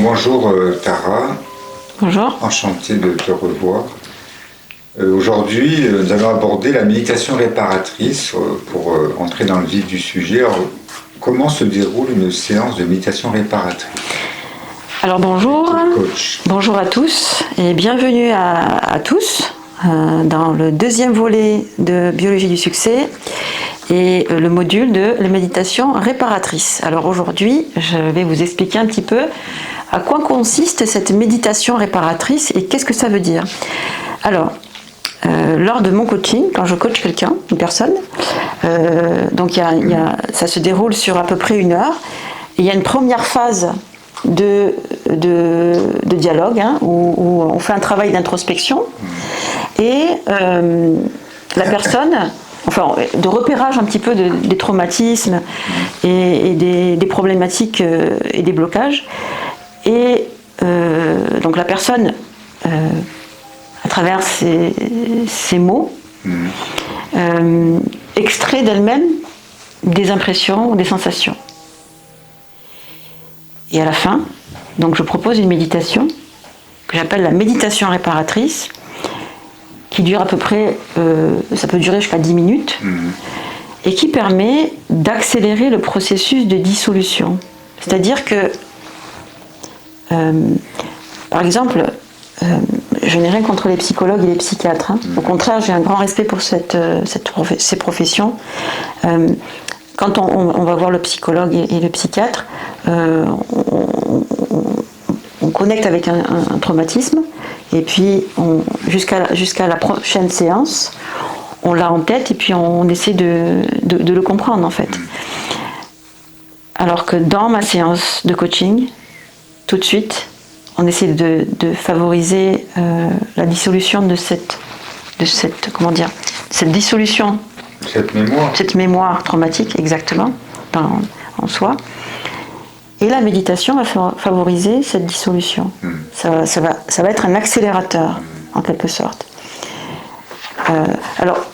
Bonjour Tara. Bonjour. Enchanté de te revoir. Aujourd'hui, nous allons aborder la méditation réparatrice pour entrer dans le vif du sujet. Alors, comment se déroule une séance de méditation réparatrice? Alors bonjour. Coach. Bonjour à tous et bienvenue à tous dans le deuxième volet de Biologie du succès et le module de la méditation réparatrice. Alors aujourd'hui, je vais vous expliquer un petit peu à quoi consiste cette méditation réparatrice et qu'est-ce que ça veut dire. Alors, lors de mon coaching, quand je coach quelqu'un, une personne, donc ça se déroule sur à peu près 1 heure. Et il y a une première phase de dialogue où on fait un travail d'introspection et la personne, enfin de repérage un petit peu des traumatismes et des problématiques et des blocages. Et donc la personne, à travers ces mots, extrait d'elle-même des impressions ou des sensations. Et à la fin, donc je propose une méditation que j'appelle la méditation réparatrice, qui dure à peu près, ça peut durer jusqu'à 10 minutes, et qui permet d'accélérer le processus de dissolution. C'est-à-dire que, par exemple, je n'ai rien contre les psychologues et les psychiatres. Au contraire, j'ai un grand respect pour ces professions. Quand on va voir le psychologue et le psychiatre, on connecte avec un traumatisme et puis jusqu'à la prochaine séance, on l'a en tête et puis on essaie de le comprendre en fait. Alors que dans ma séance de coaching, tout de suite, on essaie de favoriser la dissolution de cette dissolution. Cette mémoire traumatique, exactement, en soi. Et la méditation va favoriser cette dissolution. Ça va être un accélérateur, en quelque sorte. Alors,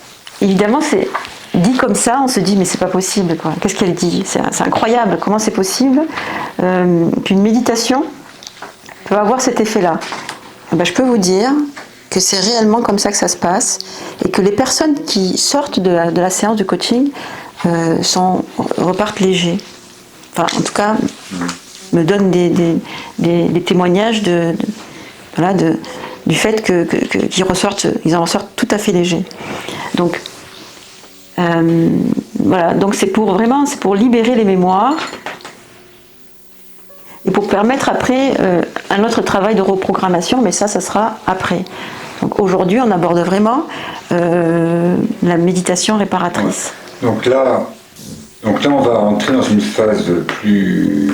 évidemment, c'est dit comme ça, on se dit, mais c'est pas possible, quoi. Qu'est-ce qu'elle dit? C'est incroyable, comment c'est possible qu'une méditation peut avoir cet effet-là? Eh ben, je peux vous dire que c'est réellement comme ça que ça se passe et que les personnes qui sortent de la séance de coaching repartent légers. Enfin, en tout cas, me donnent des témoignages du fait qu'ils en ressortent tout à fait légers. Donc, voilà. Donc c'est pour libérer les mémoires et pour permettre après un autre travail de reprogrammation, mais ça sera après. Donc aujourd'hui, on aborde vraiment la méditation réparatrice. Ouais. Donc là, on va entrer dans une phase plus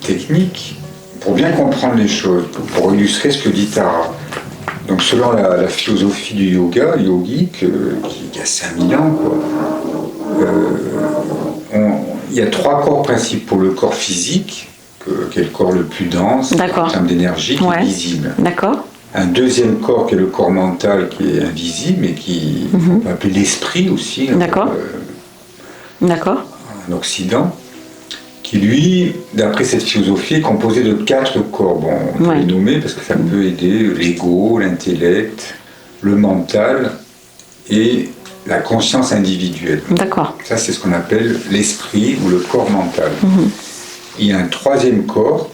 technique pour bien comprendre les choses, pour illustrer ce que dit Tara. Donc selon la philosophie du yoga yogique, qui a 5000 ans, il y a 3 corps principaux. Le corps physique, qui est le corps le plus dense en termes d'énergie, qui est visible. D'accord. Un deuxième corps qui est le corps mental, qui est invisible, mais qui on peut appeler l'esprit aussi. D'accord. En Occident, qui lui, d'après cette philosophie, est composé de 4 corps. Bon, on peut les nommer parce que ça peut aider l'ego, l'intellect, le mental et la conscience individuelle. D'accord. Ça, c'est ce qu'on appelle l'esprit ou le corps mental. Il y a un 3e corps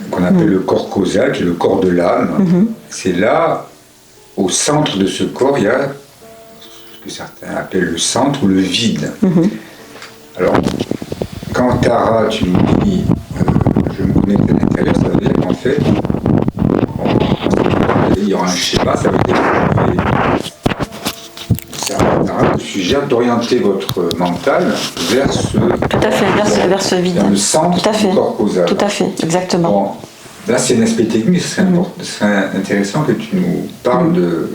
qu'on appelle le corps causal, qui est le corps de l'âme. C'est là, au centre de ce corps, il y a ce que certains appellent le centre ou le vide. Alors, quand Tara, tu nous dis je me connecte à l'intérieur, ça veut dire qu'en fait, il y aura un schéma, ça veut dire Tara vous suggère d'orienter votre mental vers ce... Tout à fait, vers ce vide. Vers le centre du corps causal. Tout à fait, exactement. Bon, là, c'est un aspect technique, ce serait intéressant que tu nous parles de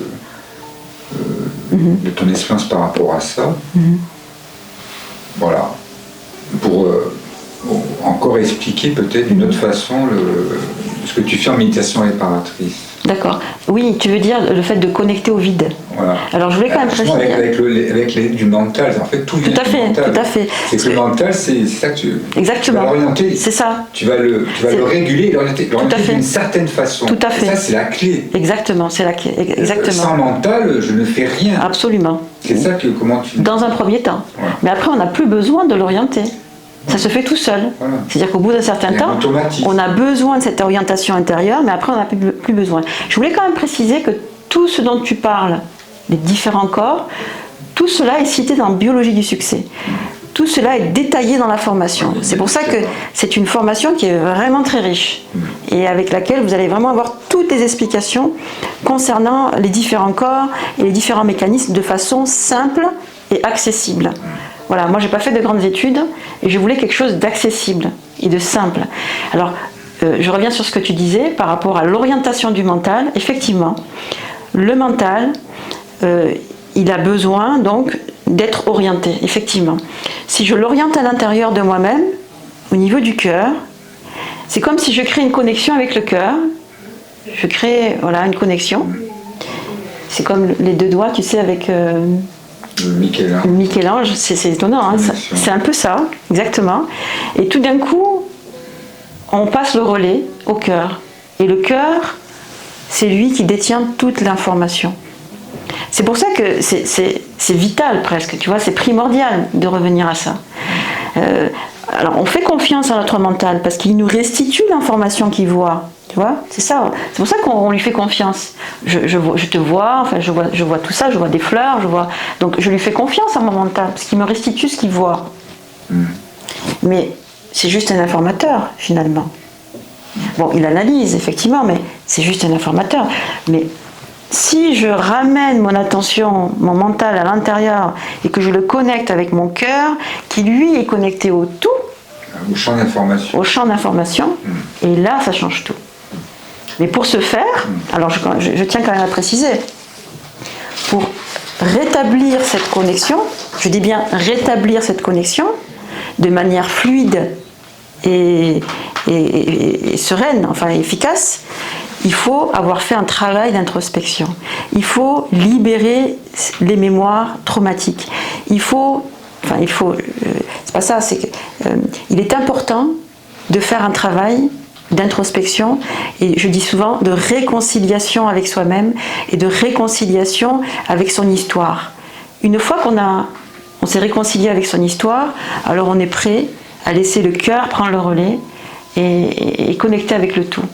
ton expérience par rapport à ça. Voilà. Pour encore expliquer peut-être d'une autre façon ce que tu fais en méditation réparatrice. D'accord. Oui, tu veux dire le fait de connecter au vide. Voilà. Alors je voulais quand même préciser. Avec l'aide du mental, en fait tout vient Tout à du fait, mental. tout à fait. C'est que le mental, c'est ça que Exactement. tu vas l'orienter. C'est ça. Tu vas le réguler, l'orienter d'une certaine façon. Tout à fait. Et ça, c'est la clé. Exactement, c'est la clé. Exactement. Sans mental, je ne fais rien. Absolument. C'est ça que comment tu. Dans un premier temps. Voilà. Mais après, on n'a plus besoin de l'orienter. Ça se fait tout seul. Voilà. C'est-à-dire qu'au bout d'un certain temps, on a besoin de cette orientation intérieure, mais après, on n'a plus besoin. Je voulais quand même préciser que tout ce dont tu parles, les différents corps, tout cela est cité dans Biologie du succès. Tout cela est détaillé dans la formation. C'est pour ça que c'est une formation qui est vraiment très riche et avec laquelle vous allez vraiment avoir toutes les explications concernant les différents corps et les différents mécanismes de façon simple et accessible. Voilà, moi j'ai pas fait de grandes études et je voulais quelque chose d'accessible et de simple. Alors, je reviens sur ce que tu disais par rapport à l'orientation du mental. Effectivement, le mental, il a besoin donc d'être orienté, effectivement. Si je l'oriente à l'intérieur de moi-même, au niveau du cœur, c'est comme si je crée une connexion avec le cœur. Je crée une connexion. C'est comme les deux doigts, tu sais, avec... Michel-Ange, c'est étonnant, hein, c'est un peu ça, exactement. Et tout d'un coup, on passe le relais au cœur. Et le cœur, c'est lui qui détient toute l'information. C'est pour ça que c'est vital presque, tu vois, c'est primordial de revenir à ça. Alors on fait confiance à notre mental parce qu'il nous restitue l'information qu'il voit. Tu vois, c'est ça. C'est pour ça qu'on lui fait confiance. Je te vois, enfin je vois tout ça, je vois des fleurs, donc je lui fais confiance à mon mental parce qu'il me restitue ce qu'il voit. Mais c'est juste un informateur finalement. Bon, il analyse effectivement, mais c'est juste un informateur. Mais si je ramène mon attention, mon mental à l'intérieur et que je le connecte avec mon cœur, qui lui est connecté au tout, au champ d'information. Au champ d'information, et là ça change tout. Mais pour ce faire, alors je tiens quand même à préciser, pour rétablir cette connexion, je dis bien rétablir cette connexion de manière fluide et sereine, enfin efficace, il faut avoir fait un travail d'introspection. Il faut libérer les mémoires traumatiques. C'est pas ça, c'est que il est important de faire un travail d'introspection et je dis souvent de réconciliation avec soi-même et de réconciliation avec son histoire. Une fois on s'est réconcilié avec son histoire, alors on est prêt à laisser le cœur prendre le relais et connecter avec le tout.